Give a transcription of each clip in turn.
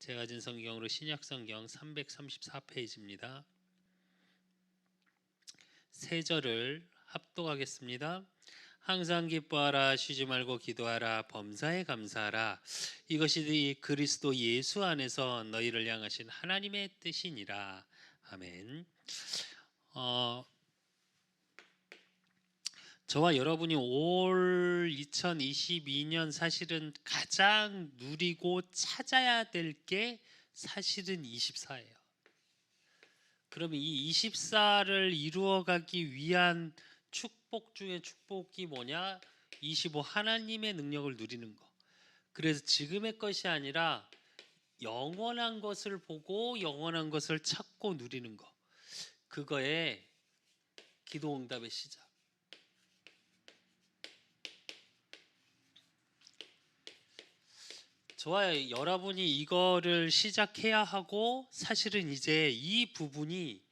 제가 가진 성경으로 신약성경 334페이지입니다. 세 절을 합독하겠습니다. 항상 기뻐하라, 쉬지 말고 기도하라, 범사에 감사하라. 이것이 그리스도 예수 안에서 너희를 향하신 하나님의 뜻이니라. 아멘. 저와 여러분이 올 2022년 사실은 가장 누리고 찾아야 될 게 사실은 24예요. 그러면 이 24를 이루어가기 위한 축복 중에 축복이 뭐냐? 25 하나님의 능력을 누리는 거. 그래서 지금의 것이 아니라 영원한 것을 보고 영원한 것을 찾고 누리는 거. 그거에 기도 응답의 시작. 저와 여러분이 이거를 시작해야 하고, 사실은 이제 이 부분이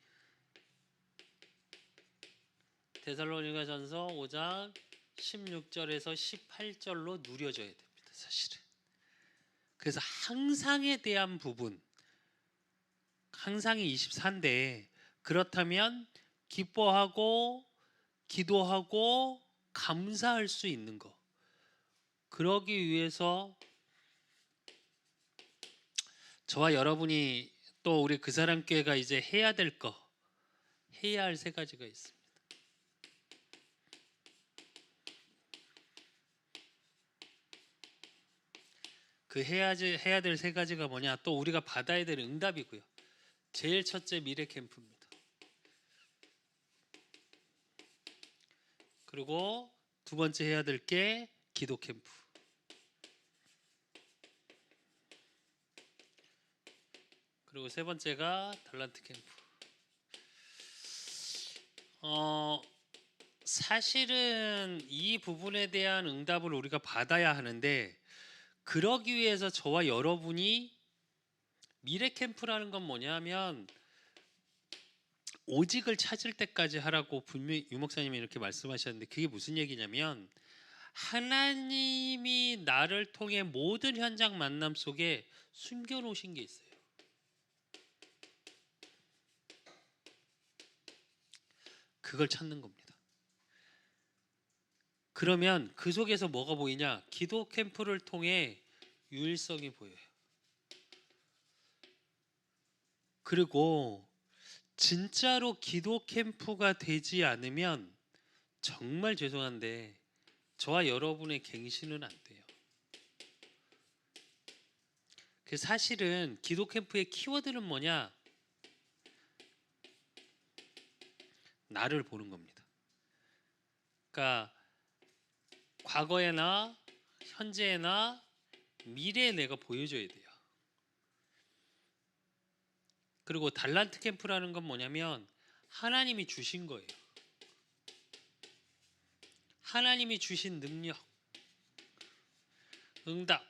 데살로니가전서 5장 16절에서 18절로 누려져야 됩니다. 사실은. 그래서 항상에 대한 부분, 항상이 24인데 그렇다면 기뻐하고 기도하고 감사할 수 있는 거, 그러기 위해서 저와 여러분이 또 우리 그 사람 교회가 이제 해야 될 거, 해야 할 세 가지가 있습니다. 그 해야 될 세 가지가 뭐냐? 또 우리가 받아야 될 응답이고요. 제일 첫째 미래 캠프입니다. 그리고 두 번째 해야 될 게 기도 캠프. 그리고 세 번째가 달란트 캠프. 사실은 이 부분에 대한 응답을 우리가 받아야 하는데, 그러기 위해서 저와 여러분이 미래 캠프라는 건 뭐냐면 오직을 찾을 때까지 하라고 분명히 유 목사님이 이렇게 말씀하셨는데, 그게 무슨 얘기냐면 하나님이 나를 통해 모든 현장 만남 속에 숨겨놓으신 게 있어요. 그걸 찾는 겁니다. 그러면 그 속에서 뭐가 보이냐? 기도 캠프를 통해 유일성이 보여요. 그리고 진짜로 기도 캠프가 되지 않으면 정말 죄송한데 저와 여러분의 갱신은 안 돼요. 그 사실은 기도 캠프의 키워드는 뭐냐? 나를 보는 겁니다. 그러니까 과거에나 현재나 미래에 내가 보여줘야 돼요. 그리고 달란트 캠프라는 건 뭐냐면 하나님이 주신 거예요. 하나님이 주신 능력, 응답,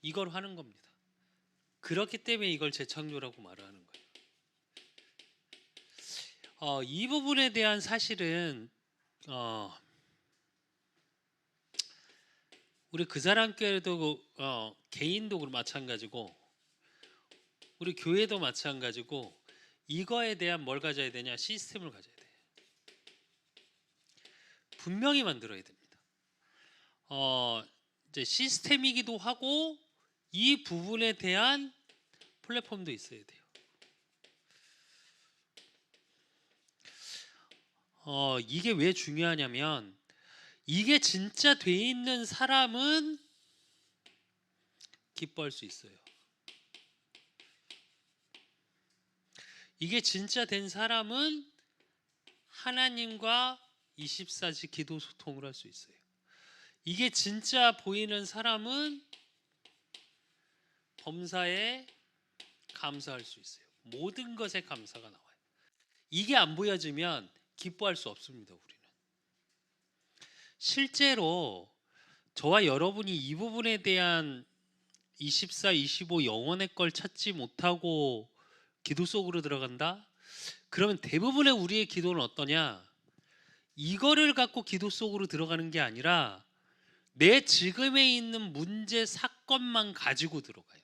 이걸 하는 겁니다. 그렇기 때문에 이걸 재창조라고 말하는 거예요. 이 부분에 대한 사실은 우리 그 사람 교회도 개인도 마찬가지고 우리 교회도 마찬가지고 이거에 대한 뭘 가져야 되냐? 시스템을 가져야 돼요. 분명히 만들어야 됩니다. 이제 시스템이기도 하고 이 부분에 대한 플랫폼도 있어야 돼요. 이게 왜 중요하냐면 이게 진짜 돼 있는 사람은 기뻐할 수 있어요. 이게 진짜 된 사람은 하나님과 24시 기도 소통을 할 수 있어요. 이게 진짜 보이는 사람은 범사에 감사할 수 있어요. 모든 것에 감사가 나와요. 이게 안 보여지면 기뻐할 수 없습니다. 우리는 실제로 저와 여러분이 이 부분에 대한 24, 25 영혼의 걸 찾지 못하고 기도 속으로 들어간다? 그러면 대부분의 우리의 기도는 어떠냐? 이거를 갖고 기도 속으로 들어가는 게 아니라 내 지금에 있는 문제 사건만 가지고 들어가요.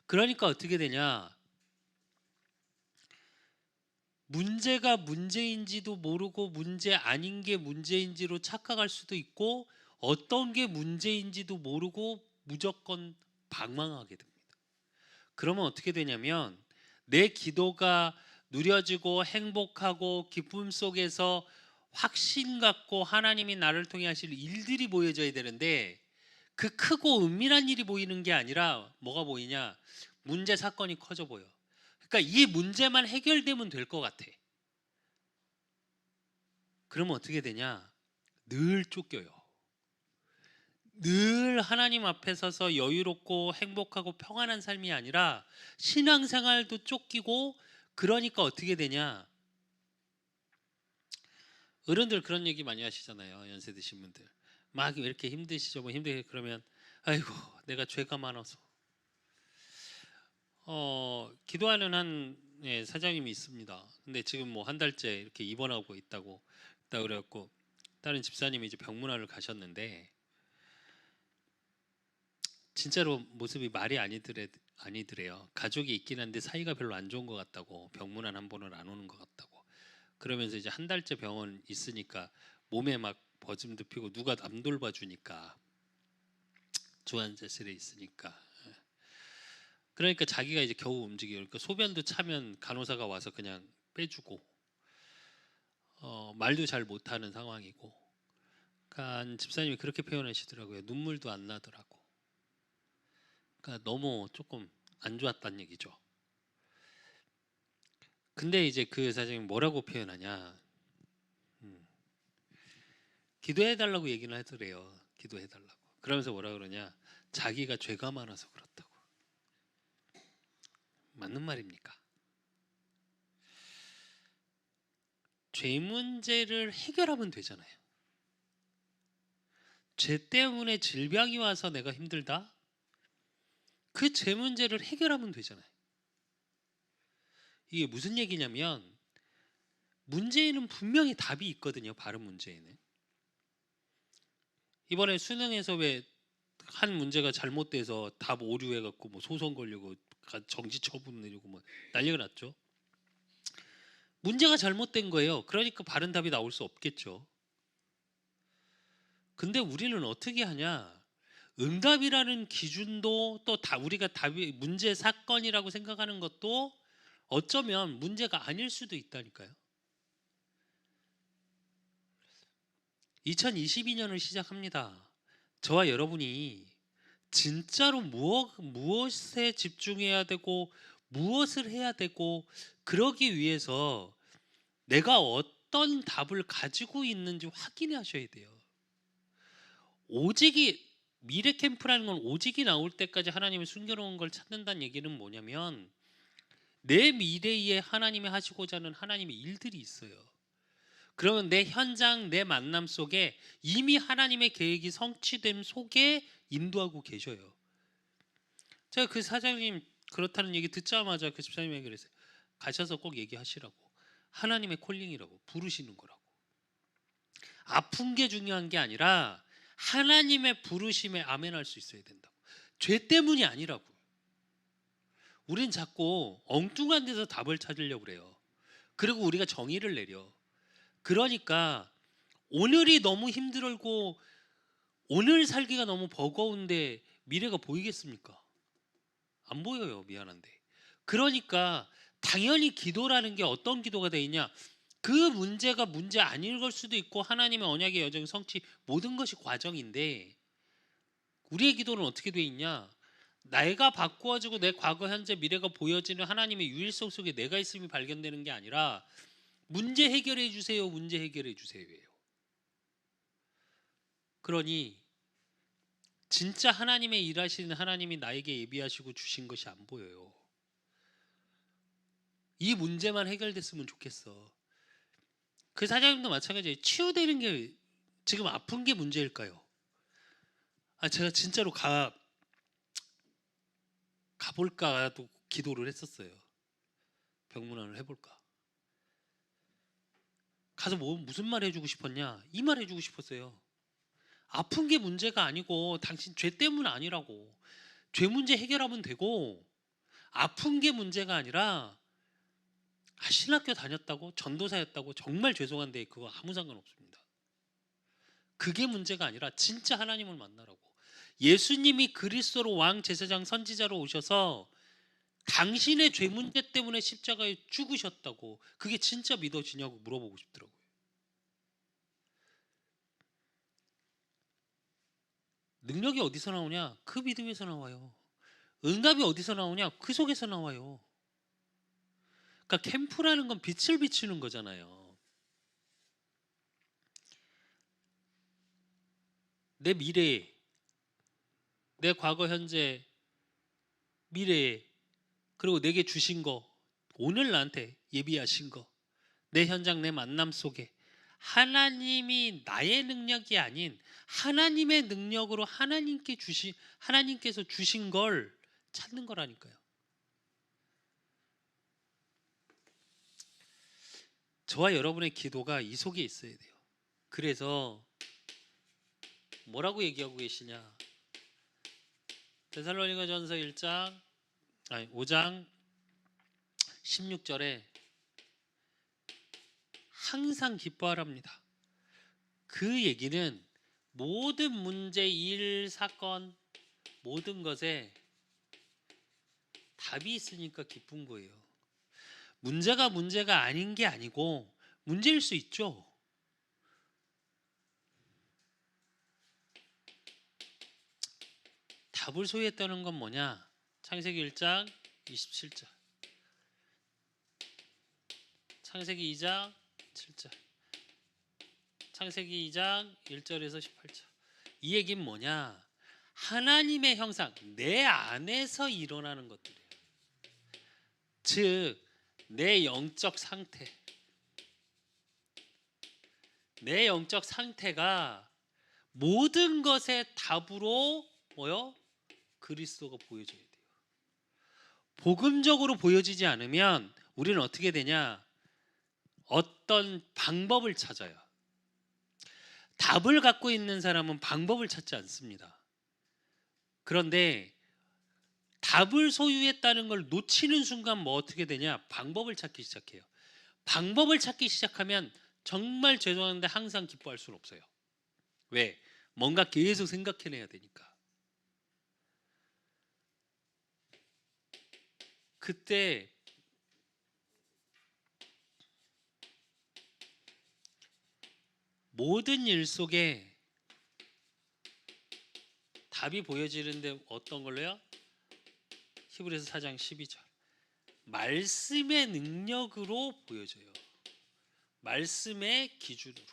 그러니까 어떻게 되냐? 문제가 문제인지도 모르고 문제 아닌 게 문제인지로 착각할 수도 있고 어떤 게 문제인지도 모르고 무조건 방황하게 됩니다. 그러면 어떻게 되냐면 내 기도가 누려지고 행복하고 기쁨 속에서 확신 갖고 하나님이 나를 통해 하실 일들이 보여져야 되는데 그 크고 은밀한 일이 보이는 게 아니라 뭐가 보이냐? 문제 사건이 커져 보여. 그러니까 이 문제만 해결되면 될 것 같아. 그러면 어떻게 되냐? 늘 쫓겨요. 늘 하나님 앞에 서서 여유롭고 행복하고 평안한 삶이 아니라 신앙생활도 쫓기고, 그러니까 어떻게 되냐? 어른들 그런 얘기 많이 하시잖아요. 연세 드신 분들. 막 이렇게 힘드시죠. 뭐 힘들게 그러면 아이고 내가 죄가 많아서. 기도하는 한 사장님이 있습니다. 근데 지금 뭐 한 달째 이렇게 입원하고 있다 그래갖고 다른 집사님이 이제 병문안을 가셨는데 진짜로 모습이 말이 아니더래요. 가족이 있긴 한데 사이가 별로 안 좋은 것 같다고, 병문안 한 번은 안 오는 것 같다고. 그러면서 이제 한 달째 병원 있으니까 몸에 막 버짐도 피고 누가 남 돌봐주니까 주환자실에 있으니까. 그러니까 자기가 이제 겨우 움직여요. 그러니까 소변도 차면 간호사가 와서 그냥 빼주고, 말도 잘 못하는 상황이고. 그러니까 집사님이 그렇게 표현하시더라고요. 눈물도 안 나더라고. 그러니까 너무 조금 안 좋았다는 얘기죠. 근데 이제 그 사장님이 뭐라고 표현하냐? 기도해달라고 얘기는 하더래요. 기도해달라고. 그러면서 뭐라 그러냐? 자기가 죄가 많아서 그렇다고. 맞는 말입니까? 죄 문제를 해결하면 되잖아요. 죄 때문에 질병이 와서 내가 힘들다? 그 죄 문제를 해결하면 되잖아요. 이게 무슨 얘기냐면 문제에는 분명히 답이 있거든요. 바른 문제에는. 이번에 수능에서 왜 한 문제가 잘못돼서 답 오류해갖고 뭐 소송 걸리고 정지 처분 내리고 뭐 난리가 났죠. 문제가 잘못된 거예요. 그러니까 바른 답이 나올 수 없겠죠. 근데 우리는 어떻게 하냐? 응답이라는 기준도 또 다 우리가 답이 문제 사건이라고 생각하는 것도 어쩌면 문제가 아닐 수도 있다니까요. 2022년을 시작합니다. 저와 여러분이 진짜로 무엇에 집중해야 되고 무엇을 해야 되고, 그러기 위해서 내가 어떤 답을 가지고 있는지 확인하셔야 돼요. 오직이 미래 캠프라는 건 오직이 나올 때까지 하나님이 숨겨놓은 걸 찾는다는 얘기는 뭐냐면 내 미래에 하나님이 하시고자 하는 하나님의 일들이 있어요. 그러면 내 현장, 내 만남 속에 이미 하나님의 계획이 성취됨 속에 인도하고 계셔요. 제가 그 사장님 그렇다는 얘기 듣자마자 그 집사님에게 그랬어요. 가셔서 꼭 얘기하시라고. 하나님의 콜링이라고, 부르시는 거라고. 아픈 게 중요한 게 아니라 하나님의 부르심에 아멘할 수 있어야 된다고. 죄 때문이 아니라고. 우린 자꾸 엉뚱한 데서 답을 찾으려고 그래요. 그리고 우리가 정의를 내려. 그러니까 오늘이 너무 힘들고 오늘 살기가 너무 버거운데 미래가 보이겠습니까? 안 보여요. 미안한데. 그러니까 당연히 기도라는 게 어떤 기도가 돼 있냐? 그 문제가 문제 아닐 걸 수도 있고 하나님의 언약의 여정 성취 모든 것이 과정인데, 우리의 기도는 어떻게 돼 있냐? 내가 바꾸어지고 내 과거 현재 미래가 보여지는 하나님의 유일성 속에 내가 있음이 발견되는 게 아니라 문제 해결해 주세요, 문제 해결해 주세요예요. 그러니 진짜 하나님의 일하시는 하나님이 나에게 예비하시고 주신 것이 안 보여요. 이 문제만 해결됐으면 좋겠어. 그 사장님도 마찬가지예요. 치유되는 게 지금 아픈 게 문제일까요? 제가 진짜로 가볼까도 기도를 했었어요. 병문안을 해볼까. 가서 무슨 말 해주고 싶었냐? 이 말 해주고 싶었어요. 아픈 게 문제가 아니고 당신 죄 때문 아니라고. 죄 문제 해결하면 되고 아픈 게 문제가 아니라 신학교 다녔다고 전도사였다고 정말 죄송한데 그거 아무 상관없습니다. 그게 문제가 아니라 진짜 하나님을 만나라고. 예수님이 그리스도로 왕 제사장 선지자로 오셔서 당신의 죄 문제 때문에 십자가에 죽으셨다고. 그게 진짜 믿어지냐고 물어보고 싶더라고요. 능력이 어디서 나오냐? 그 믿음에서 나와요. 응답이 어디서 나오냐? 그 속에서 나와요. 그러니까 캠프라는 건 빛을 비추는 거잖아요. 내 미래에, 내 과거, 현재, 미래에, 그리고 내게 주신 거, 오늘 나한테 예비하신 거, 내 현장, 내 만남 속에 하나님이 나의 능력이 아닌 하나님의 능력으로 하나님께서 주신 걸 찾는 거라니까요. 저와 여러분의 기도가 이 속에 있어야 돼요. 그래서 뭐라고 얘기하고 계시냐? 데살로니가전서 5장 16절에 항상 기뻐하랍니다. 그 얘기는 모든 문제, 일, 사건, 모든 것에 답이 있으니까 기쁜 거예요. 문제가 아닌 게 아니고 문제일 수 있죠. 답을 소유했다는 건 뭐냐? 창세기 1장 27절, 창세기 2장 7절, 창세기 2장 1절에서 18절. 이 얘기는 뭐냐? 하나님의 형상, 내 안에서 일어나는 것들이에요. 즉, 내 영적 상태가 모든 것의 답으로 뭐요? 그리스도가 보여져야 돼요. 복음적으로 보여지지 않으면 우리는 어떻게 되냐? 어떤 방법을 찾아요. 답을 갖고 있는 사람은 방법을 찾지 않습니다. 그런데 답을 소유했다는 걸 놓치는 순간 뭐 어떻게 되냐? 방법을 찾기 시작해요. 방법을 찾기 시작하면 정말 죄송한데 항상 기뻐할 수는 없어요. 왜? 뭔가 계속 생각해내야 되니까. 그때 모든 일 속에 답이 보여지는데 어떤 걸로요? 히브리서 4장 12절. 말씀의 능력으로 보여져요. 말씀의 기준으로.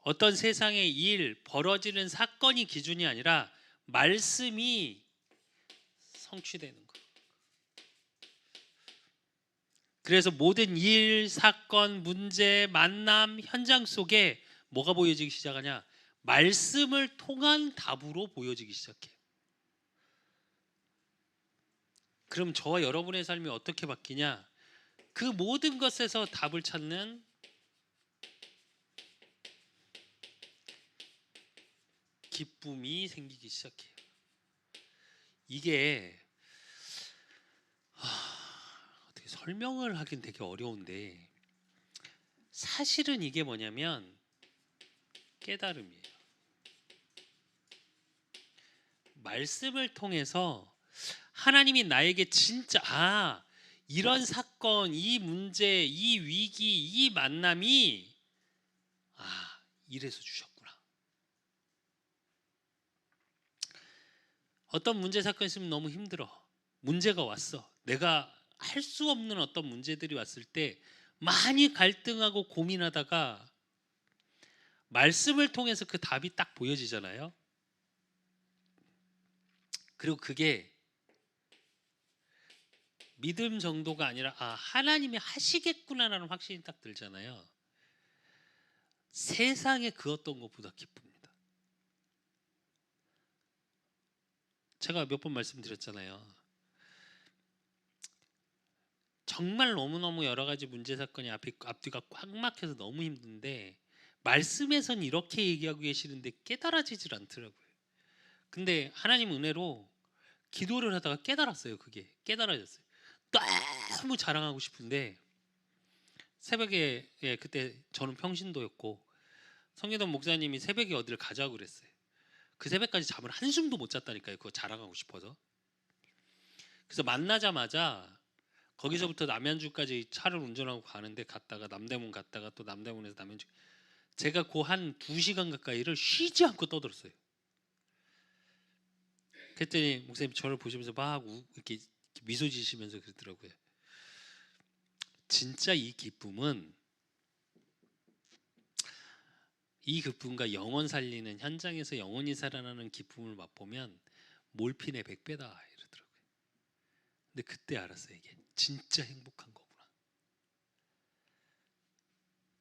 어떤 세상의 일, 벌어지는 사건이 기준이 아니라 말씀이 성취되는 거. 그래서 모든 일, 사건, 문제, 만남, 현장 속에 뭐가 보여지기 시작하냐? 말씀을 통한 답으로 보여지기 시작해요. 그럼 저와 여러분의 삶이 어떻게 바뀌냐? 그 모든 것에서 답을 찾는 기쁨이 생기기 시작해요. 이게 어떻게 설명을 하긴 되게 어려운데 사실은 이게 뭐냐면 깨달음이에요. 말씀을 통해서 하나님이 나에게 진짜 이런 사건, 이 문제, 이 위기, 이 만남이 이래서 주셨구나. 어떤 문제 사건 있으면 너무 힘들어. 문제가 왔어. 내가 할 수 없는 어떤 문제들이 왔을 때 많이 갈등하고 고민하다가 말씀을 통해서 그 답이 딱 보여지잖아요. 그리고 그게 믿음 정도가 아니라 하나님이 하시겠구나라는 확신이 딱 들잖아요. 세상에 그 어떤 것보다 기쁩니다. 제가 몇 번 말씀드렸잖아요. 정말 너무너무 여러 가지 문제 사건이 앞뒤가 꽉 막혀서 너무 힘든데 말씀에선 이렇게 얘기하고 계시는데 깨달아지질 않더라고요. 근데 하나님 은혜로 기도를 하다가 깨달았어요. 그게 깨달아졌어요. 너무 자랑하고 싶은데 새벽에, 예, 그때 저는 평신도였고 성계동 목사님이 새벽에 어디를 가자고 그랬어요. 그 새벽까지 잠을 한숨도 못 잤다니까요. 그거 자랑하고 싶어서. 그래서 만나자마자 거기서부터 남양주까지 차를 운전하고 가는데, 갔다가 남대문 갔다가 또 남대문에서 남양주, 제가 그 한 2시간 가까이를 쉬지 않고 떠들었어요. 그랬더니 목사님 저를 보시면서 막 이렇게 미소 지시면서 그러더라고요. 진짜 이 기쁨은, 이 기쁨과 영혼 살리는 현장에서 영혼이 살아나는 기쁨을 맛보면 몰핀의 100배다 이러더라고요. 근데 그때 알았어요. 이게 진짜 행복한 거구나.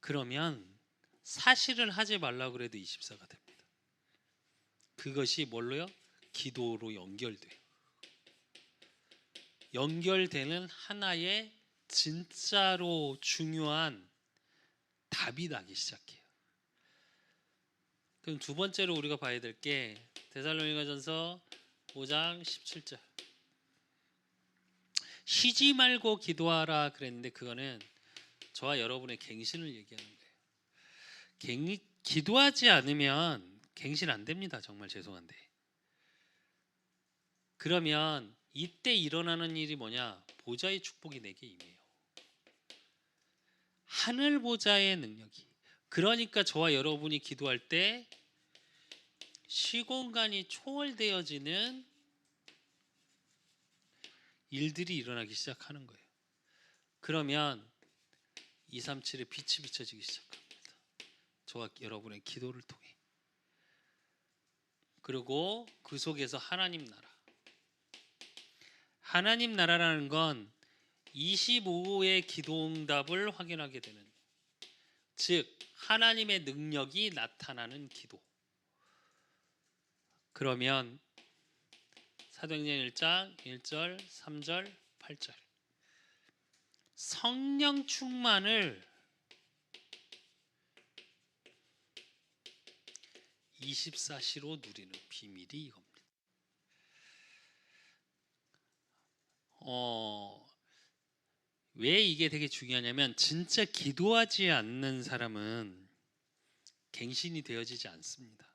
그러면 사실을 하지 말라고 그래도 24가 됩니다. 그것이 뭘로요? 기도로 연결돼요. 연결되는 하나의 진짜로 중요한 답이 나기 시작해요. 그럼 두 번째로 우리가 봐야 될 게 데살로니가전서 5장 17절. 쉬지 말고 기도하라 그랬는데 그거는 저와 여러분의 갱신을 얘기하는 거예요. 기도하지 않으면 갱신 안 됩니다. 정말 죄송한데. 그러면 이때 일어나는 일이 뭐냐? 보좌의 축복이 내게 임해요. 하늘 보좌의 능력이. 그러니까 저와 여러분이 기도할 때 시공간이 초월되어지는 일들이 일어나기 시작하는 거예요. 그러면 237의 빛이 비춰지기 시작합니다. 저와 여러분의 기도를 통해. 그리고 그 속에서 하나님 나라. 하나님 나라라는 건 25의 기도응답을 확인하게 되는, 즉 하나님의 능력이 나타나는 기도. 그러면 사도행전 1장 1절 3절 8절 성령 충만을 24시로 누리는 비밀이 이겁니다. 왜 이게 되게 중요하냐면 진짜 기도하지 않는 사람은 갱신이 되어지지 않습니다.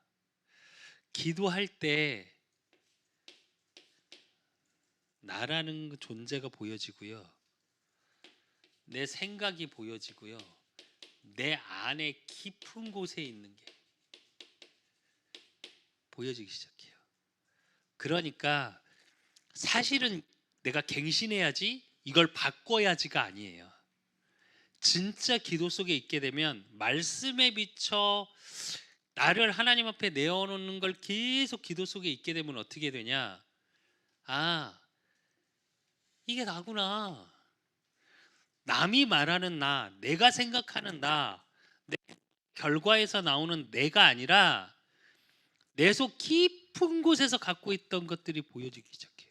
기도할 때 나라는 존재가 보여지고요. 내 생각이 보여지고요. 내 안에 깊은 곳에 있는 게 보여지기 시작해요. 그러니까 사실은 내가 갱신해야지, 이걸 바꿔야지가 아니에요. 진짜 기도 속에 있게 되면 말씀에 비춰 나를 하나님 앞에 내어놓는 걸 계속 기도 속에 있게 되면 어떻게 되냐? 아, 이게 나구나. 남이 말하는 나, 내가 생각하는 나, 내 결과에서 나오는 내가 아니라 내 속 깊은 곳에서 갖고 있던 것들이 보여지기 시작해요.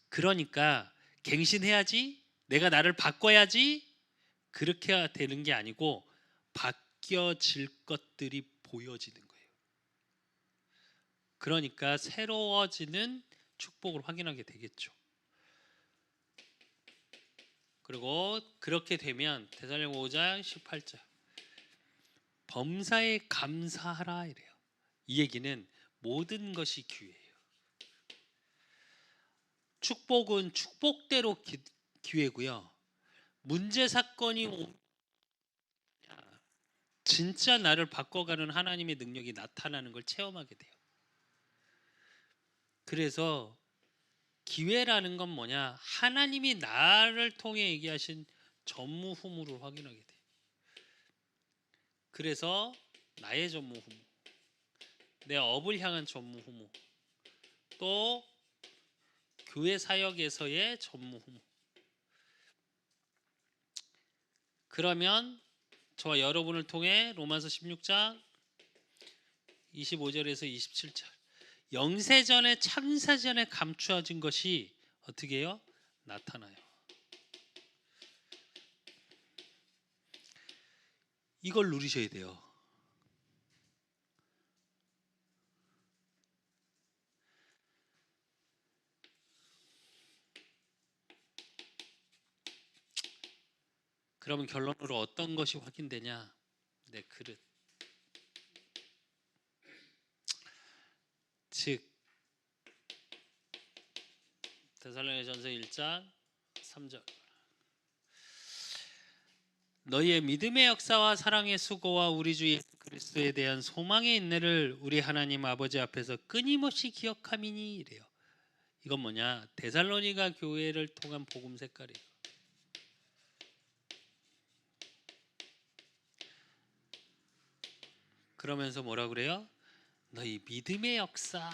그러니까 갱신해야지, 내가 나를 바꿔야지, 그렇게 되는 게 아니고 바뀌어질 것들이 보여지는 거예요. 그러니까 새로워지는 축복을 확인하게 되겠죠. 그리고 그렇게 되면 데살로니가 5장 18절 범사에 감사하라 이래요. 이 얘기는 모든 것이 기회예요. 축복은 축복대로 기회고요. 문제 사건이 오면 진짜 나를 바꿔가는 하나님의 능력이 나타나는 걸 체험하게 돼요. 그래서 기회라는 건 뭐냐? 하나님이 나를 통해 얘기하신 전무후무를 확인하게 돼요. 그래서 나의 전무후무, 내 업을 향한 전무후무, 또 교회 사역에서의 전무후무. 그러면 저와 여러분을 통해 로마서 16장 25절에서 27절 영세전에 참사전에 감추어진 것이 어떻게 해요? 나타나요. 이걸 누리셔야 돼요. 그러면 결론으로 어떤 것이 확인되냐? 내 그릇. 즉 데살로니가전서 1장 3절. 너희의 믿음의 역사와 사랑의 수고와 우리 주 예수 그리스도에 대한 소망의 인내를 우리 하나님 아버지 앞에서 끊임없이 기억함이니 이래요. 이건 뭐냐? 데살로니가 교회를 통한 복음 색깔이에요. 그러면서 뭐라 그래요? 너희 믿음의 역사.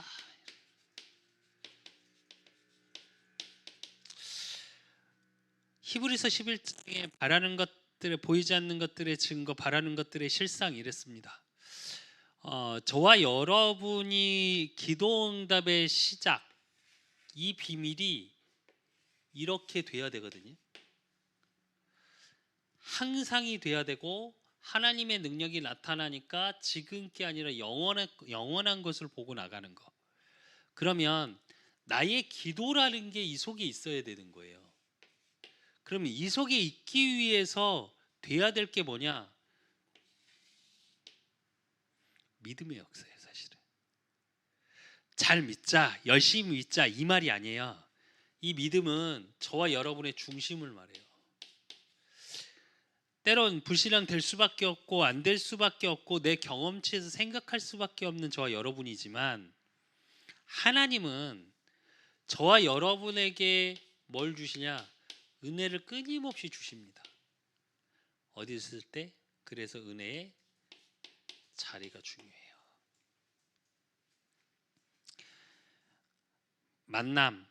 히브리서 11장에 바라는 것들에 보이지 않는 것들의 증거, 바라는 것들의 실상 이랬습니다. 저와 여러분이 기도응답의 시작, 이 비밀이 이렇게 돼야 되거든요. 항상이 돼야 되고 하나님의 능력이 나타나니까 지금 게 아니라 영원한 것을 보고 나가는 거. 그러면 나의 기도라는 게 이 속에 있어야 되는 거예요. 그러면 이 속에 있기 위해서 돼야 될 게 뭐냐? 믿음의 역사예요, 사실은. 잘 믿자, 열심히 믿자 이 말이 아니에요. 이 믿음은 저와 여러분의 중심을 말해요. 때론 불신앙 될 수밖에 없고 안 될 수밖에 없고 내 경험치에서 생각할 수밖에 없는 저와 여러분이지만 하나님은 저와 여러분에게 뭘 주시냐? 은혜를 끊임없이 주십니다. 어디 있을 때? 그래서 은혜의 자리가 중요해요. 만남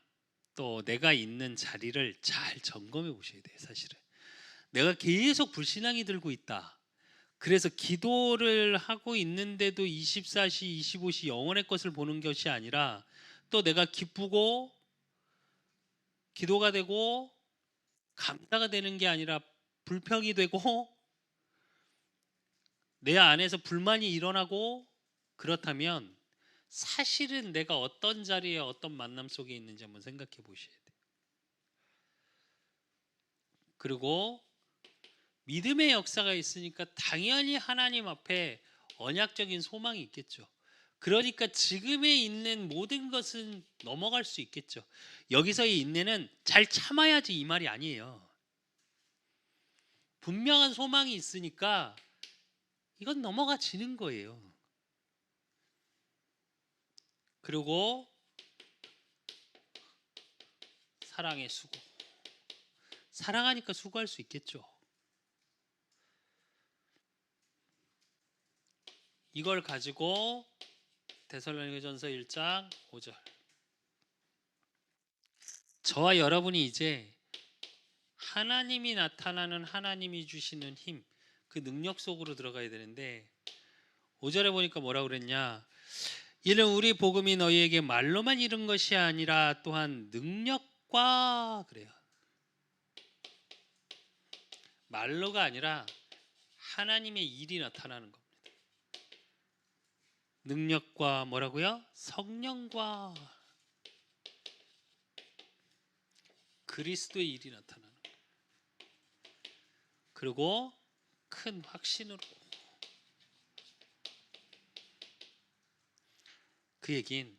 또 내가 있는 자리를 잘 점검해 보셔야 돼요. 사실은 내가 계속 불신앙이 들고 있다. 그래서 기도를 하고 있는데도 24시 25시 영원의 것을 보는 것이 아니라 또 내가 기쁘고 기도가 되고 감사가 되는 게 아니라 불평이 되고 내 안에서 불만이 일어나고 그렇다면 사실은 내가 어떤 자리에 어떤 만남 속에 있는지 한번 생각해 보셔야 돼요. 그리고 믿음의 역사가 있으니까 당연히 하나님 앞에 언약적인 소망이 있겠죠. 그러니까 지금에 있는 모든 것은 넘어갈 수 있겠죠. 여기서의 인내는 잘 참아야지 이 말이 아니에요. 분명한 소망이 있으니까 이건 넘어가지는 거예요. 그리고 사랑의 수고. 사랑하니까 수고할 수 있겠죠. 이걸 가지고 데살로니가전서 1장 5절. 저와 여러분이 이제 하나님이 나타나는 하나님이 주시는 힘, 그 능력 속으로 들어가야 되는데 5절에 보니까 뭐라 그랬냐? 이는 우리 복음이 너희에게 말로만 이른 것이 아니라 또한 능력과 그래요. 말로가 아니라 하나님의 일이 나타나는 겁니다. 능력과 뭐라고요? 성령과 그리스도의 일이 나타나는 거예요. 그리고 큰 확신으로. 그 얘긴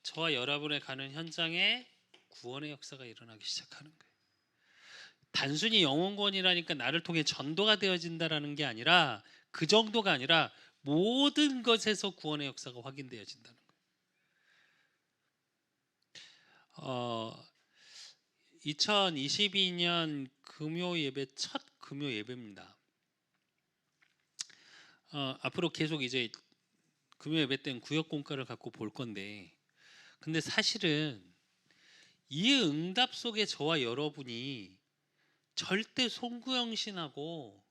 저와 여러분의 가는 현장에 구원의 역사가 일어나기 시작하는 거예요. 단순히 영혼구원이라니까 나를 통해 전도가 되어진다라는 게 아니라 그 정도가 아니라 모든 것에서 구원의 역사가 확인되어진다는 거예요. 2022년 금요 예배 첫 금요 예배입니다. 앞으로 계속 이제 금요 예배 때는 구역 공과를 갖고 볼 건데 근데 사실은 이 응답 속에 저와 여러분이 절대 송구영신하고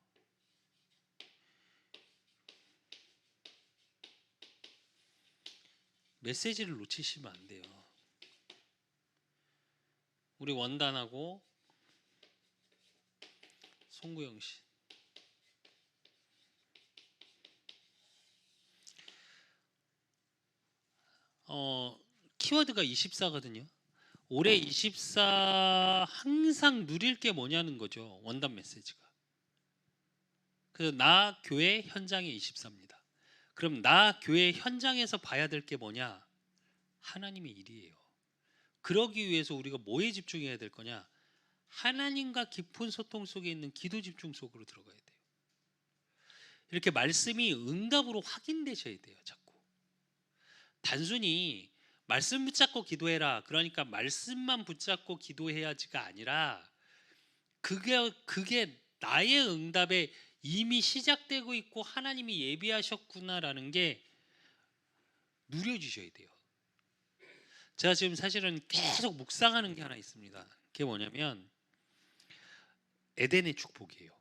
메시지를 놓치시면 안 돼요. 우리 원단하고 송구영신 키워드가 24거든요. 올해 24 항상 누릴 게 뭐냐는 거죠. 원단 메시지가. 그래서 나 교회 현장의 24입니다. 그럼 나 교회 현장에서 봐야 될 게 뭐냐? 하나님의 일이에요. 그러기 위해서 우리가 뭐에 집중해야 될 거냐? 하나님과 깊은 소통 속에 있는 기도 집중 속으로 들어가야 돼요. 이렇게 말씀이 응답으로 확인되셔야 돼요. 자꾸 단순히 말씀 붙잡고 기도해라, 그러니까 말씀만 붙잡고 기도해야지가 아니라 그게 나의 응답에 이미 시작되고 있고 하나님이 예비하셨구나라는 게 누려지셔야 돼요. 제가 지금 사실은 계속 묵상하는 게 하나 있습니다. 그게 뭐냐면 에덴의 축복이에요.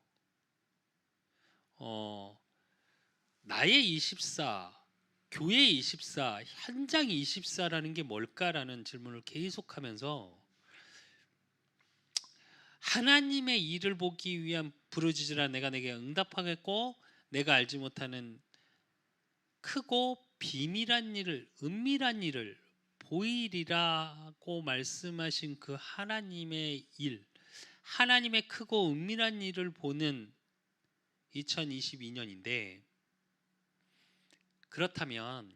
나의 24, 교회 24, 현장 24라는 게 뭘까라는 질문을 계속하면서 하나님의 일을 보기 위한 부르짖으라 내가 내게 응답하겠고 내가 알지 못하는 크고 비밀한 일을, 은밀한 일을 보이리라고 말씀하신 그 하나님의 일, 하나님의 크고 은밀한 일을 보는 2022년인데, 그렇다면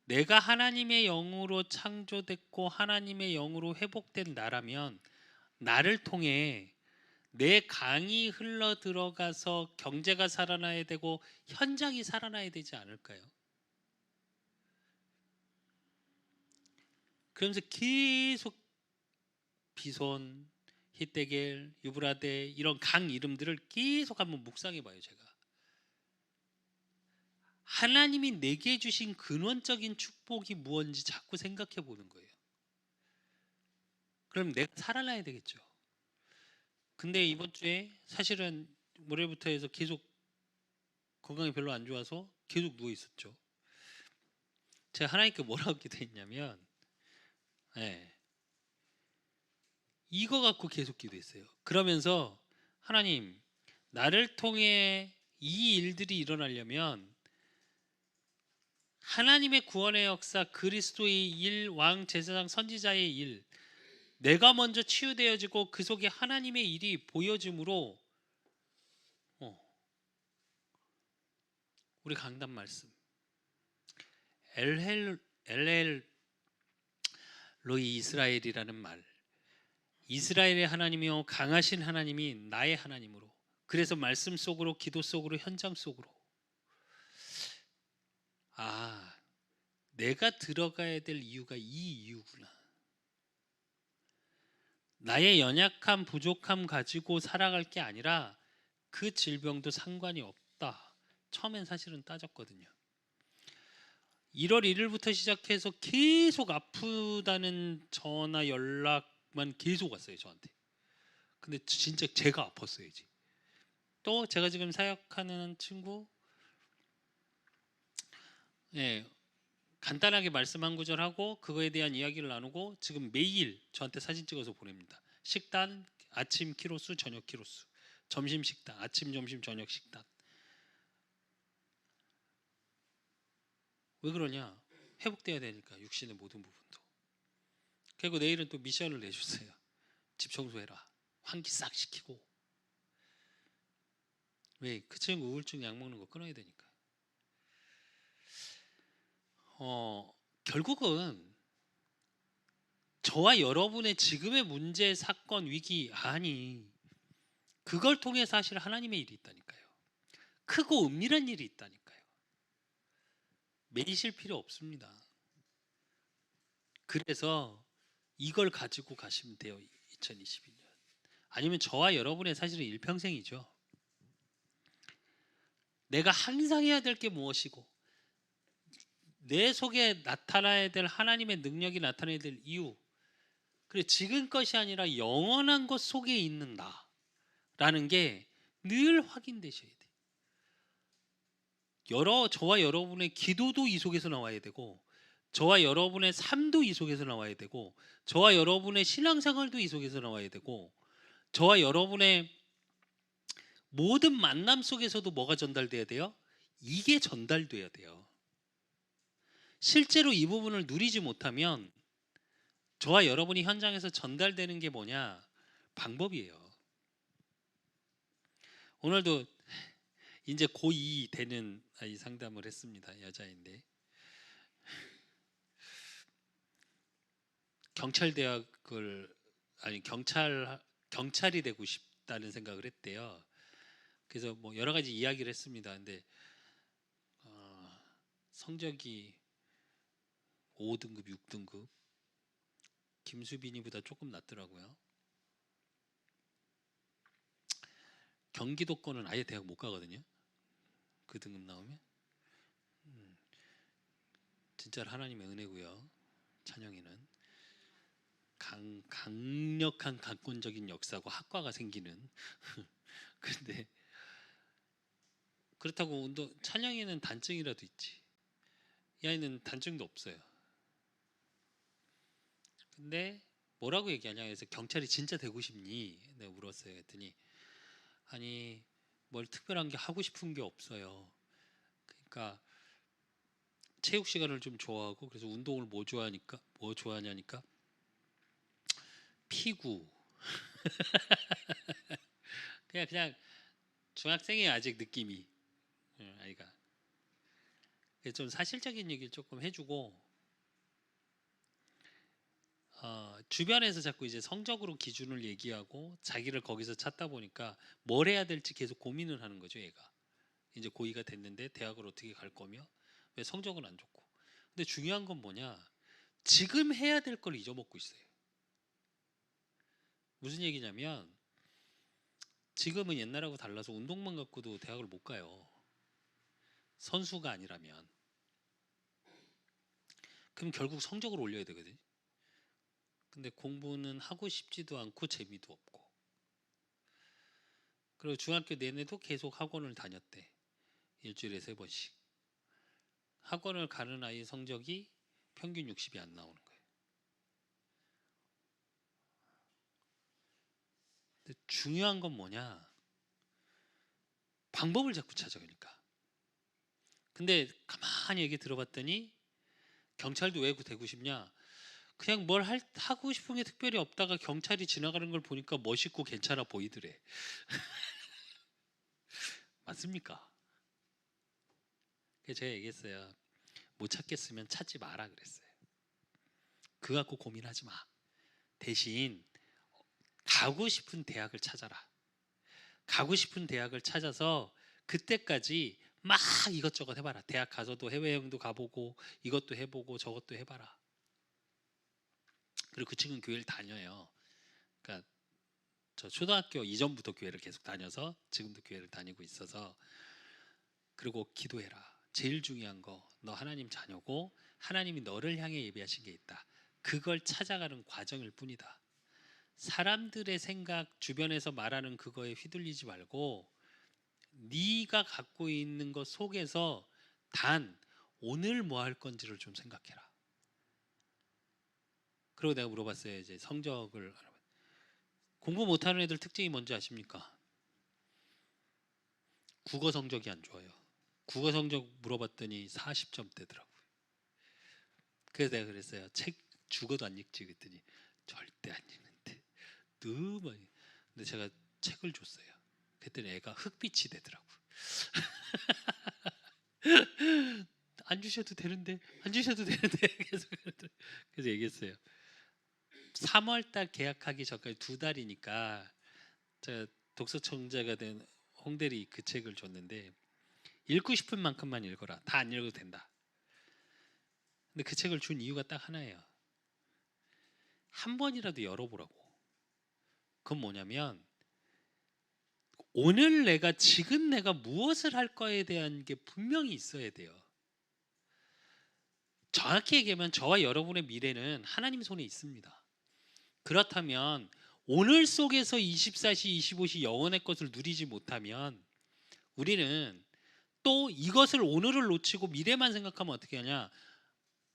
내가 하나님의 영으로 창조됐고 하나님의 영으로 회복된 나라면 나를 통해 내 강이 흘러 들어가서 경제가 살아나야 되고 현장이 살아나야 되지 않을까요? 그러면서 계속 비손, 히데겔, 유브라데 이런 강 이름들을 계속 한번 묵상해 봐요. 제가 하나님이 내게 주신 근원적인 축복이 무엇인지 자꾸 생각해 보는 거예요. 그럼 내가 살아나야 되겠죠. 근데 이번 주에 사실은 모레부터 해서 계속 건강이 별로 안 좋아서 계속 누워 있었죠. 제가 하나님께 뭐라고 기도했냐면, 이거 갖고 계속 기도했어요. 그러면서 하나님, 나를 통해 이 일들이 일어나려면 하나님의 구원의 역사, 그리스도의 일, 왕, 제사장, 선지자의 일, 내가 먼저 치유되어지고 그 속에 하나님의 일이 보여짐으로 우리 강단 말씀 엘헬 로이 이스라엘이라는 말, 이스라엘의 하나님이요 강하신 하나님이 나의 하나님으로, 그래서 말씀 속으로, 기도 속으로, 현장 속으로 내가 들어가야 될 이유가 이 이유구나. 나의 연약함, 부족함 가지고 살아갈 게 아니라 그 질병도 상관이 없다. 처음엔 사실은 따졌거든요. 1월 1일부터 시작해서 계속 아프다는 전화 연락만 계속 왔어요, 저한테. 근데 진짜 제가 아팠어요. 이제 또 제가 지금 사역하는 친구, 간단하게 말씀 한 구절 하고 그거에 대한 이야기를 나누고 지금 매일 저한테 사진 찍어서 보냅니다. 식단, 아침 키로수, 저녁 키로수, 점심 식단, 아침, 점심, 저녁 식단. 왜 그러냐? 회복돼야 되니까, 육신의 모든 부분도. 그리고 내일은 또 미션을 내주세요. 집 청소해라. 환기 싹 시키고. 왜? 그 친구 우울증 약 먹는 거 끊어야 되니까. 결국은 저와 여러분의 지금의 문제, 사건, 위기, 그걸 통해 사실 하나님의 일이 있다니까요. 크고 은밀한 일이 있다니까요. 매이실 필요 없습니다. 그래서 이걸 가지고 가시면 돼요. 2022년. 아니면 저와 여러분의 사실은 일평생이죠. 내가 항상 해야 될 게 무엇이고 내 속에 나타나야 될 하나님의 능력이 나타나야 될 이유, 그래 지금 것이 아니라 영원한 것 속에 있는 나라는 게 늘 확인되셔야 돼요. 저와 여러분의 기도도 이 속에서 나와야 되고, 저와 여러분의 삶도 이 속에서 나와야 되고, 저와 여러분의 신앙생활도 이 속에서 나와야 되고, 저와 여러분의 모든 만남 속에서도 뭐가 전달돼야 돼요? 이게 전달돼야 돼요. 실제로 이 부분을 누리지 못하면 저와 여러분이 현장에서 전달되는 게 뭐냐? 방법이에요. 오늘도 이제 고2 되는 아이 상담을 했습니다. 여자인데 경찰대학을 아니 경찰이 되고 싶다는 생각을 했대요. 그래서 뭐 여러 가지 이야기를 했습니다. 근데 성적이 5등급, 6등급 김수빈이보다 조금 낮더라고요. 경기도권은 아예 대학 못 가거든요. 그 등급 나오면 진짜 하나님의 은혜고요. 찬영이는 강력한 강권적인 역사고 학과가 생기는 근데 그렇다고 찬영이는 단증이라도 있지. 이 아이는 단증도 없어요. 근데 뭐라고 얘기하냐 해서 경찰이 진짜 되고 싶니? 내가 물었어요. 그랬더니 아니 뭘 특별한 게 하고 싶은 게 없어요. 그러니까 체육 시간을 좀 좋아하고 그래서 운동을 뭐 좋아하냐니까 피구 그냥 중학생이에요 아직 느낌이 아이가. 좀 사실적인 얘기를 조금 해주고 주변에서 자꾸 이제 성적으로 기준을 얘기하고 자기를 거기서 찾다 보니까 뭘 해야 될지 계속 고민을 하는 거죠. 얘가 이제 고2가 됐는데 대학을 어떻게 갈 거며 왜 성적은 안 좋고. 근데 중요한 건 뭐냐, 지금 해야 될 걸 잊어먹고 있어요. 무슨 얘기냐면 지금은 옛날하고 달라서 운동만 갖고도 대학을 못 가요. 선수가 아니라면. 그럼 결국 성적을 올려야 되거든요. 근데 공부는 하고 싶지도 않고 재미도 없고. 그리고 중학교 내내도 계속 학원을 다녔대. 일주일에 3번씩. 학원을 가는 아이 성적이 평균 60이 안 나오는 거예요. 근데 중요한 건 뭐냐? 방법을 자꾸 찾아가니까. 근데 가만히 얘기 들어봤더니 경찰도 왜 되고 싶냐? 그냥 뭘 하고 싶은 게 특별히 없다가 경찰이 지나가는 걸 보니까 멋있고 괜찮아 보이더래. 맞습니까? 그래서 제가 얘기했어요. 못 찾겠으면 찾지 마라 그랬어요. 그거 갖고 고민하지 마. 대신 가고 싶은 대학을 찾아라. 가고 싶은 대학을 찾아서 그때까지 막 이것저것 해봐라. 대학 가서도 해외여행도 가보고 이것도 해보고 저것도 해봐라. 그리고 그 친구는 교회를 다녀요. 그러니까 저 초등학교 이전부터 교회를 계속 다녀서 지금도 교회를 다니고 있어서. 그리고 기도해라. 제일 중요한 거, 너 하나님 자녀고 하나님이 너를 향해 예비하신 게 있다. 그걸 찾아가는 과정일 뿐이다. 사람들의 생각, 주변에서 말하는 그거에 휘둘리지 말고 네가 갖고 있는 것 속에서 단 오늘 뭐 할 건지를 좀 생각해라. 그리고 내가 물어봤어요. 이제 성적을 공부 못하는 애들 특징이 뭔지 아십니까? 국어 성적이 안 좋아요. 국어 성적 물어봤더니 40점대더라고요. 그래서 내가 그랬어요. 책 죽어도 안 읽지 그랬더니 절대 안 읽는데 너무 많이. 근데 제가 책을 줬어요. 그랬더니 애가 흑빛이 되더라고요. 안 주셔도 되는데 안 주셔도 되는데 그래서 얘기했어요. 3월달 계약하기 전까지 2달이니까 제가 독서청자가 된 홍대리 그 책을 줬는데 읽고 싶은 만큼만 읽어라. 다 안 읽어도 된다. 근데 그 책을 준 이유가 딱 하나예요. 한 번이라도 열어보라고. 그건 뭐냐면 오늘 지금 내가 무엇을 할 거에 대한 게 분명히 있어야 돼요. 정확히 얘기하면 저와 여러분의 미래는 하나님 손에 있습니다. 그렇다면 오늘 속에서 24시 25시 영원의 것을 누리지 못하면 우리는 또 이것을 오늘을 놓치고 미래만 생각하면 어떻게 하냐?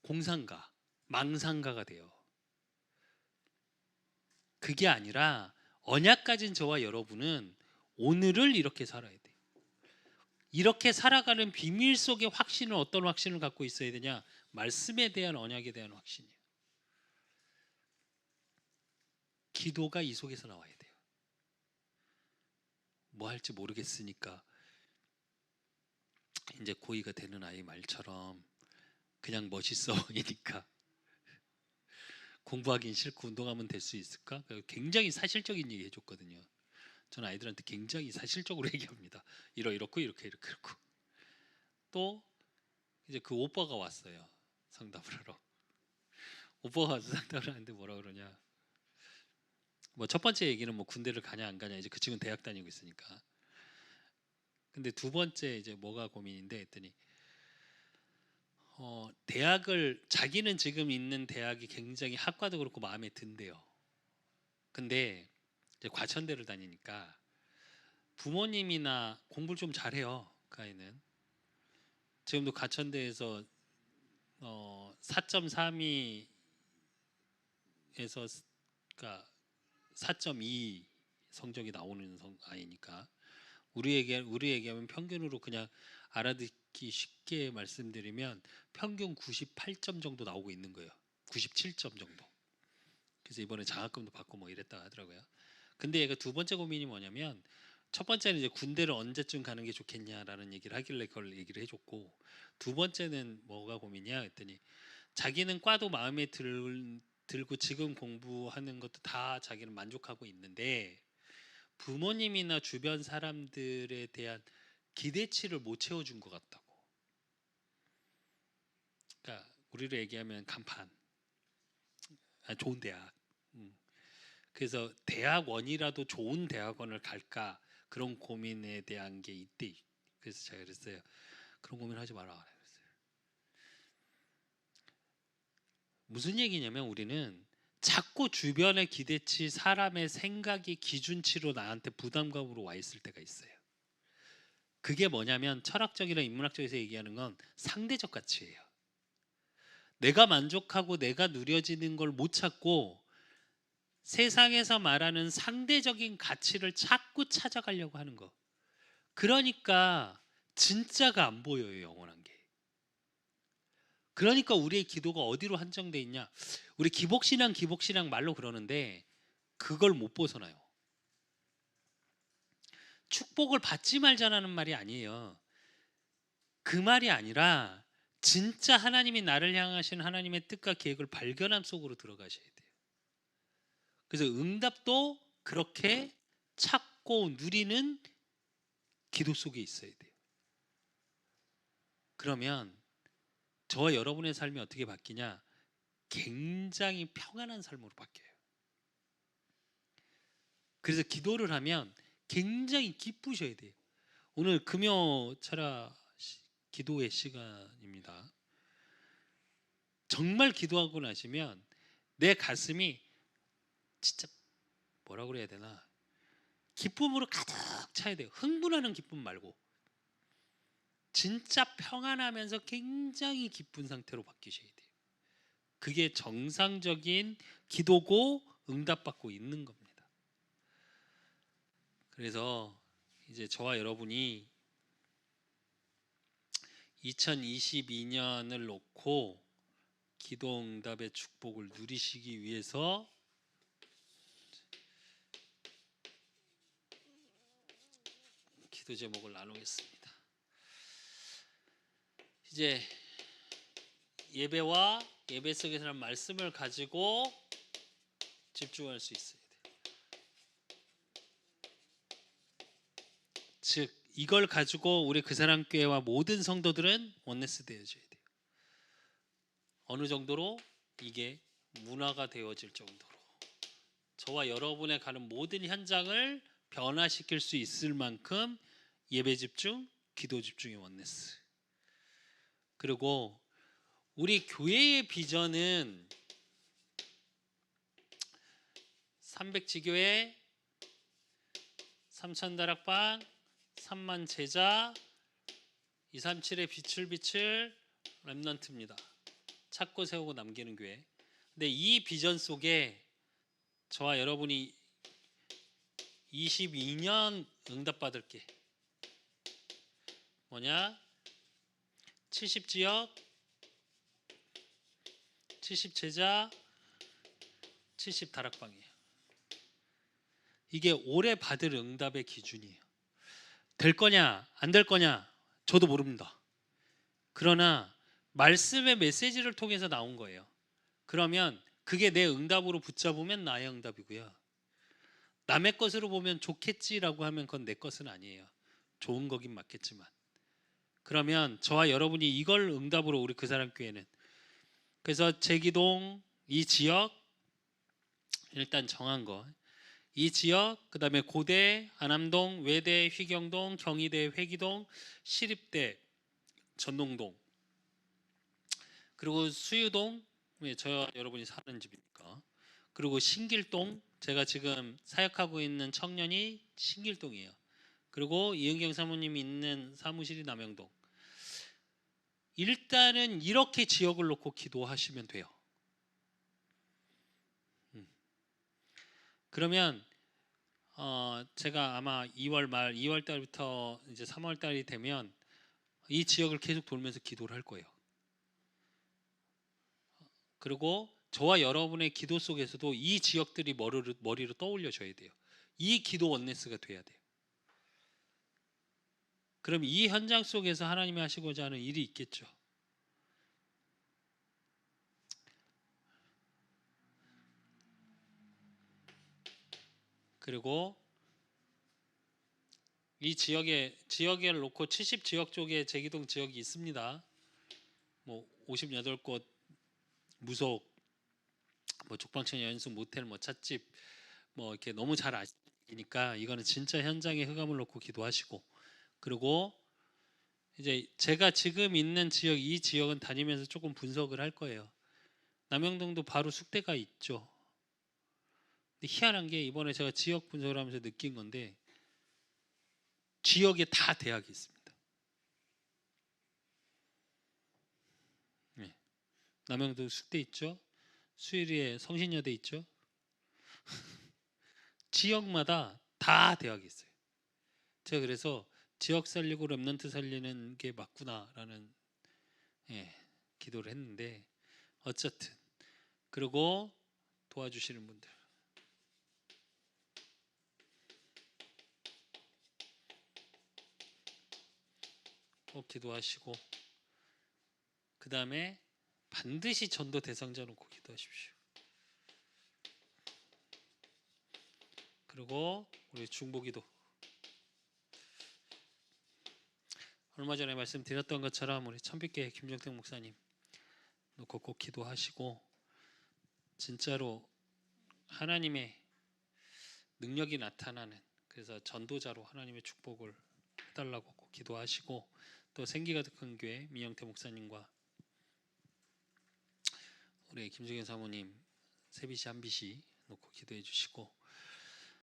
공상가, 망상가가 돼요. 그게 아니라 언약 가진 저와 여러분은 오늘을 이렇게 살아야 돼요. 이렇게 살아가는 비밀 속의 확신은 어떤 확신을 갖고 있어야 되냐? 말씀에 대한 언약에 대한 확신이에요. 기도가 이 속에서 나와야 돼요. 뭐 할지 모르겠으니까 이제 고2가 되는 아이 말처럼 그냥 멋있어 보이니까 공부하긴 싫고 운동하면 될 수 있을까? 굉장히 사실적인 얘기 해줬거든요. 저는 아이들한테 굉장히 사실적으로 얘기합니다. 이렇고 이렇게 그렇고. 또 이제 그 오빠가 왔어요. 상담을 하러. 오빠가 와서 상담을 하는데 뭐라 그러냐. 뭐 첫 번째 얘기는 뭐 군대를 가냐 안 가냐, 이제 그 친구는 대학 다니고 있으니까. 근데 두 번째 이제 뭐가 고민인데 했더니 대학을, 자기는 지금 있는 대학이 굉장히 학과도 그렇고 마음에 든대요. 근데 이제 과천대를 다니니까 부모님이나 공부를 좀 잘해요. 그 아이는 지금도 과천대에서 4.32에서 그러니까 4.2 성적이 나오는 아이니까 우리 얘기하면 평균으로 그냥 알아듣기 쉽게 말씀드리면 평균 98점 정도 나오고 있는 거예요. 97점 정도. 그래서 이번에 장학금도 받고 뭐 이랬다 하더라고요. 근데 얘가 두 번째 고민이 뭐냐면, 첫 번째는 이제 군대를 언제쯤 가는 게 좋겠냐라는 얘기를 하길래 그걸 얘기를 해줬고, 두 번째는 뭐가 고민이야 했더니 자기는 과도 마음에 들고 지금 공부하는 것도 다 자기는 만족하고 있는데 부모님이나 주변 사람들에 대한 기대치를 못 채워준 것 같다고. 그러니까 우리로 얘기하면 간판, 좋은 대학. 그래서 대학원이라도 좋은 대학원을 갈까, 그런 고민에 대한 게 있대. 그래서 제가 그랬어요. 그런 고민하지 마라. 그랬어요. 무슨 얘기냐면 우리는 자꾸 주변의 기대치, 사람의 생각이 기준치로 나한테 부담감으로 와 있을 때가 있어요. 그게 뭐냐면 철학적이나 인문학적에서 얘기하는 건 상대적 가치예요. 내가 만족하고 내가 누려지는 걸 못 찾고 세상에서 말하는 상대적인 가치를 자꾸 찾아가려고 하는 거. 그러니까 진짜가 안 보여요, 영원한 게. 그러니까 우리의 기도가 어디로 한정돼 있냐? 우리 기복신앙 말로 그러는데 그걸 못 벗어나요. 축복을 받지 말자라는 말이 아니에요. 그 말이 아니라 진짜 하나님이 나를 향하신 하나님의 뜻과 계획을 발견함 속으로 들어가셔야 돼요. 그래서 응답도 그렇게 찾고 누리는 기도 속에 있어야 돼요. 그러면 저와 여러분의 삶이 어떻게 바뀌냐? 굉장히 평안한 삶으로 바뀌어요. 그래서 기도를 하면 굉장히 기쁘셔야 돼요. 오늘 금요 철야 기도의 시간입니다. 정말 기도하고 나시면 내 가슴이 진짜 뭐라고 그래야 되나, 기쁨으로 가득 차야 돼요. 흥분하는 기쁨 말고 진짜 평안하면서 굉장히 기쁜 상태로 바뀌셔야 돼요. 그게 정상적인 기도고 응답받고 있는 겁니다. 그래서 이제 저와 여러분이 2022년을 놓고 기도 응답의 축복을 누리시기 위해서 기도 제목을 나누겠습니다. 이제 예배와 예배 속에서는 말씀을 가지고 집중할 수 있어야 돼요. 즉 이걸 가지고 우리 그 사람 교회와 모든 성도들은 원네스 되어져야 돼요. 어느 정도로? 이게 문화가 되어질 정도로 저와 여러분의 가는 모든 현장을 변화시킬 수 있을 만큼 예배 집중, 기도 집중의 원네스. 그리고 우리 교회의 비전은 300지교회, 3000다락방, 3만 제자, 237의 빛을 렘넌트입니다. 찾고 세우고 남기는 교회. 근데 이 비전 속에 저와 여러분이 22년 응답받을 게 뭐냐? 70지역 70 제자, 70 다락방이에요. 이게 올해 받을 응답의 기준이에요. 될 거냐 안 될 거냐 저도 모릅니다. 그러나 말씀의 메시지를 통해서 나온 거예요. 그러면 그게 내 응답으로 붙잡으면 나의 응답이고요. 남의 것으로 보면 좋겠지라고 하면 그건 내 것은 아니에요. 좋은 거긴 맞겠지만. 그러면 저와 여러분이 이걸 응답으로 우리 그 사람 교회는, 그래서 제기동 이 지역 일단 정한 거, 이 지역, 그 다음에 고대, 안암동, 외대, 휘경동, 경희대, 회기동, 시립대, 전농동, 그리고 수유동, 저와 여러분이 사는 집이니까, 그리고 신길동, 제가 지금 사역하고 있는 청년이 신길동이에요. 그리고 이은경 사모님이 있는 사무실이 남영동. 일단은 이렇게 지역을 놓고 기도하시면 돼요. 그러면 제가 아마 2월 말, 2월 달부터 이제 3월 달이 되면 이 지역을 계속 돌면서 기도를 할 거예요. 그리고 저와 여러분의 기도 속에서도 이 지역들이 머리로 떠올려져야 돼요. 이 기도 원네스가 돼야 돼요. 그럼 이 현장 속에서 하나님이 하시고자 하는 일이 있겠죠. 그리고 이 지역에 놓고 70 지역 쪽에 제기동 지역이 있습니다. 뭐 58곳 무속, 뭐 족방청 연수 모텔, 뭐 찻집, 뭐 이렇게 너무 잘 아시니까 이거는 진짜 현장에 흑암을 놓고 기도하시고, 그리고 이제 제가 지금 있는 지역, 이 지역은 다니면서 조금 분석을 할 거예요. 남영동도 바로 숙대가 있죠. 근데 희한한 게 이번에 제가 지역 분석을 하면서 느낀 건데 지역에 다 대학이 있습니다. 네. 남영동 숙대 있죠. 수유리에 성신여대 있죠. 지역마다 다 대학이 있어요. 제가 그래서 지역 살리고 렘넌트 살리는 게 맞구나라는 기도를 했는데, 어쨌든 그리고 도와주시는 분들 꼭 기도하시고, 그 다음에 반드시 전도 대상자 놓고 기도하십시오. 그리고 우리 중보기도, 얼마 전에 말씀드렸던 것처럼 우리 천빛교회 김정택 목사님 놓고 꼭 기도하시고, 진짜로 하나님의 능력이 나타나는, 그래서 전도자로 하나님의 축복을 해달라고 꼭 기도하시고, 또 생기가득한 교회 민영태 목사님과 우리 김정현 사모님 세비시 한비시 놓고 기도해 주시고,